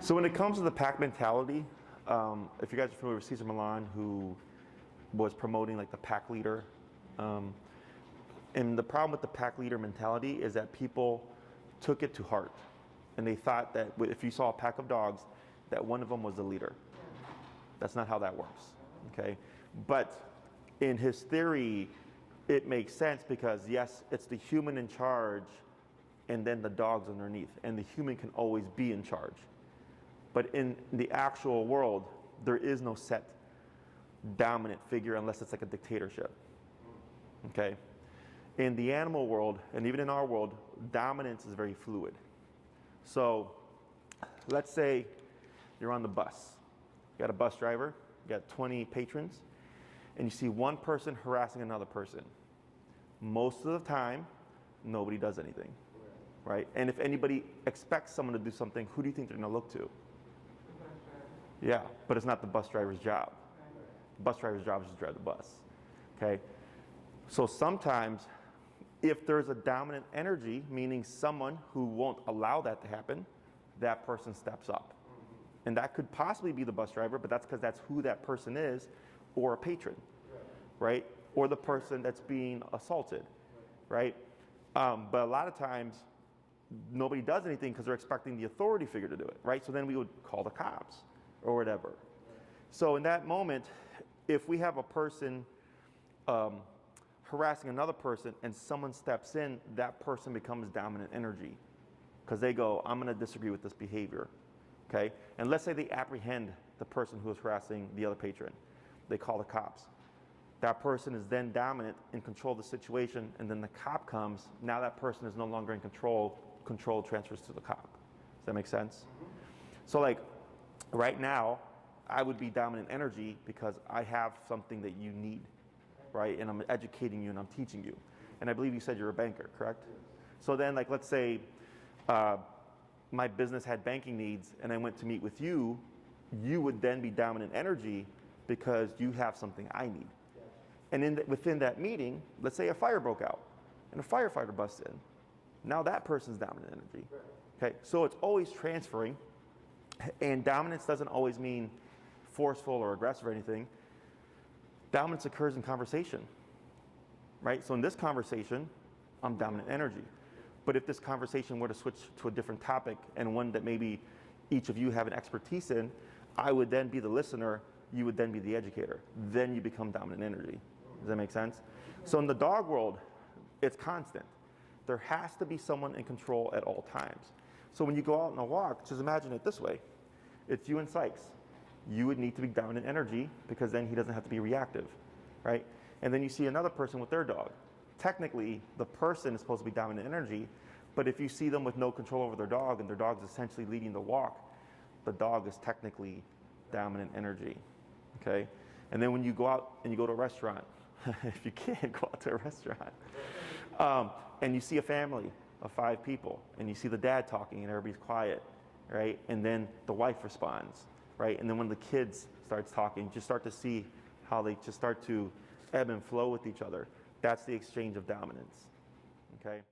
So when it comes to the pack mentality, if you guys are familiar with Cesar Millan, who was promoting like the pack leader, and the problem with the pack leader mentality is that people took it to heart, and they thought that if you saw a pack of dogs, that one of them was the leader. That's not how that works, okay? But in his theory, it makes sense because yes, it's the human in charge and then the dogs underneath, and the human can always be in charge. But in the actual world, there is no set dominant figure unless it's like a dictatorship, okay? In the animal world, and even in our world, dominance is very fluid. So let's say you're on the bus. You got a bus driver, you got 20 patrons, and you see one person harassing another person. Most of the time, nobody does anything, right? And if anybody expects someone to do something, who do you think they're gonna look to? Yeah, but it's not the bus driver's job. The bus driver's job is to drive the bus, okay? So sometimes, if there's a dominant energy, meaning someone who won't allow that to happen, that person steps up. And that could possibly be the bus driver, but that's because that's who that person is, or a patron, right? Or the person that's being assaulted, right? But a lot of times, nobody does anything because they're expecting the authority figure to do it, right? So then we would call the cops or whatever. So in that moment, if we have a person harassing another person and someone steps in, that person becomes dominant energy because they go, I'm going to disagree with this behavior, okay? And let's say they apprehend the person who is harassing the other patron. They call the cops. That person is then dominant in control of the situation, and then the cop comes. Now that person is no longer in control. Control transfers to the cop. Does that make sense? Mm-hmm. So like right now, I would be dominant energy because I have something that you need, right? And I'm educating you and I'm teaching you. And I believe you said you're a banker, correct? Yes. So then like, let's say my business had banking needs and I went to meet with you, you would then be dominant energy because you have something I need. Yes. And within that meeting, let's say a fire broke out and a firefighter busts in. Now that person's dominant energy. Right. Okay, so it's always transferring, and dominance doesn't always mean forceful or aggressive or anything. Dominance occurs in conversation, right? So in this conversation, I'm dominant energy. But if this conversation were to switch to a different topic and one that maybe each of you have an expertise in, I would then be the listener, you would then be the educator. Then you become dominant energy. Does that make sense? So in the dog world, it's constant. There has to be someone in control at all times. So when you go out on a walk, just imagine it this way. It's you and Sykes. You would need to be dominant energy because then he doesn't have to be reactive, right? And then you see another person with their dog. Technically, the person is supposed to be dominant energy, but if you see them with no control over their dog and their dog's essentially leading the walk, the dog is technically dominant energy, okay? And then when you go out and you go to a restaurant, if you can, go out to a restaurant, and you see a family of 5 people, and you see the dad talking and everybody's quiet, right? And then the wife responds, right? And then when the kids starts talking, you start to see how they just start to ebb and flow with each other. That's the exchange of dominance, okay?